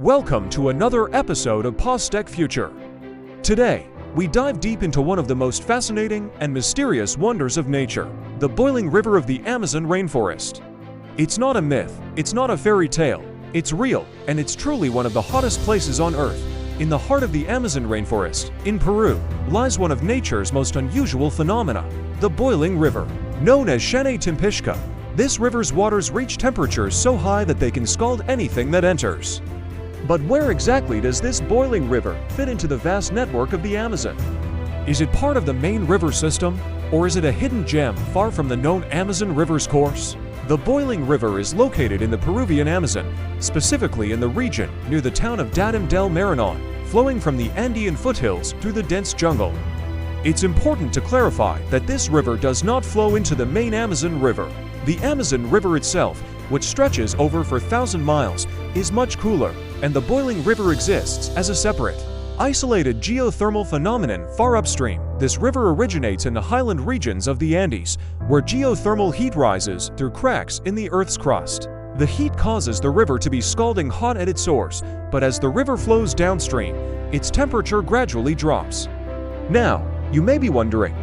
Welcome to another episode of Postec Future. Today, we dive deep into one of the most fascinating and mysterious wonders of nature, the boiling river of the Amazon rainforest. It's not a myth, it's not a fairy tale, it's real, and it's truly one of the hottest places on Earth. In the heart of the Amazon rainforest, in Peru, lies one of nature's most unusual phenomena, the boiling river. Known as Shanay-Timpishka, this river's waters reach temperatures so high that they can scald anything that enters. But where exactly does this boiling river fit into the vast network of the Amazon? Is it part of the main river system, or is it a hidden gem far from the known Amazon River's course? The boiling river is located in the Peruvian Amazon, specifically in the region near the town of Datam del Marañón, flowing from the Andean foothills through the dense jungle. It's important to clarify that this river does not flow into the main Amazon River. The Amazon River itself, which stretches over 4,000 miles, is much cooler, and the boiling river exists as a separate, isolated geothermal phenomenon far upstream. This river originates in the highland regions of the Andes, where geothermal heat rises through cracks in the Earth's crust. The heat causes the river to be scalding hot at its source, but as the river flows downstream, its temperature gradually drops. Now, you may be wondering,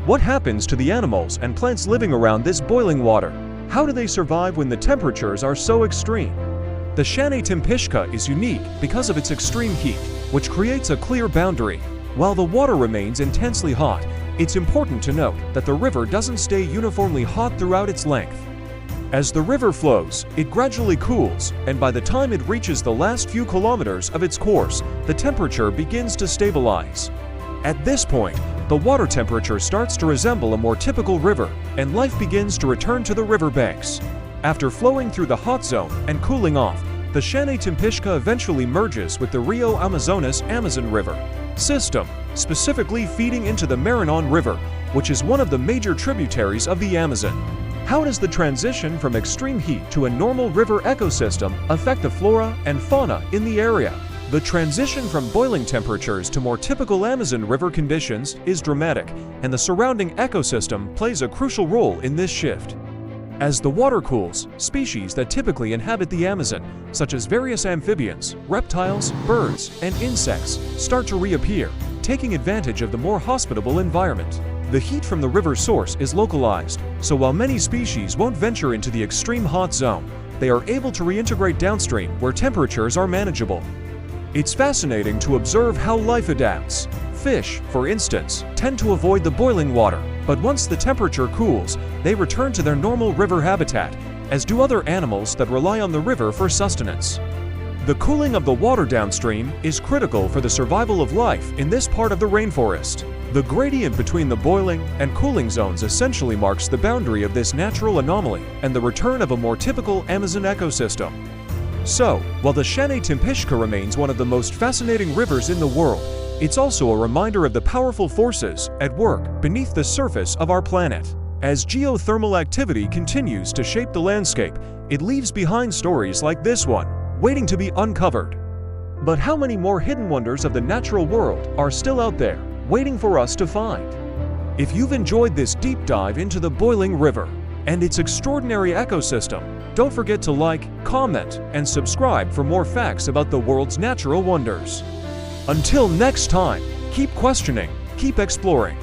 what happens to the animals and plants living around this boiling water? How do they survive when the temperatures are so extreme? The Shanay-Timpishka is unique because of its extreme heat, which creates a clear boundary. While the water remains intensely hot, it's important to note that the river doesn't stay uniformly hot throughout its length. As the river flows, it gradually cools, and by the time it reaches the last few kilometers of its course, the temperature begins to stabilize. At this point, the water temperature starts to resemble a more typical river, and life begins to return to the riverbanks. After flowing through the hot zone and cooling off, the Shanay-Timpishka eventually merges with the Rio Amazonas Amazon River system, specifically feeding into the Marañón River, which is one of the major tributaries of the Amazon. How does the transition from extreme heat to a normal river ecosystem affect the flora and fauna in the area? The transition from boiling temperatures to more typical Amazon River conditions is dramatic, and the surrounding ecosystem plays a crucial role in this shift. As the water cools, species that typically inhabit the Amazon, such as various amphibians, reptiles, birds, and insects, start to reappear, taking advantage of the more hospitable environment. The heat from the river source is localized, so while many species won't venture into the extreme hot zone, they are able to reintegrate downstream where temperatures are manageable. It's fascinating to observe how life adapts. Fish, for instance, tend to avoid the boiling water, but once the temperature cools, they return to their normal river habitat, as do other animals that rely on the river for sustenance. The cooling of the water downstream is critical for the survival of life in this part of the rainforest. The gradient between the boiling and cooling zones essentially marks the boundary of this natural anomaly and the return of a more typical Amazon ecosystem. So, while the Shanay-Timpishka remains one of the most fascinating rivers in the world, it's also a reminder of the powerful forces at work beneath the surface of our planet. As geothermal activity continues to shape the landscape, it leaves behind stories like this one, waiting to be uncovered. But how many more hidden wonders of the natural world are still out there, waiting for us to find? If you've enjoyed this deep dive into the boiling river and its extraordinary ecosystem, don't forget to like, comment, and subscribe for more facts about the world's natural wonders. Until next time, keep questioning, keep exploring,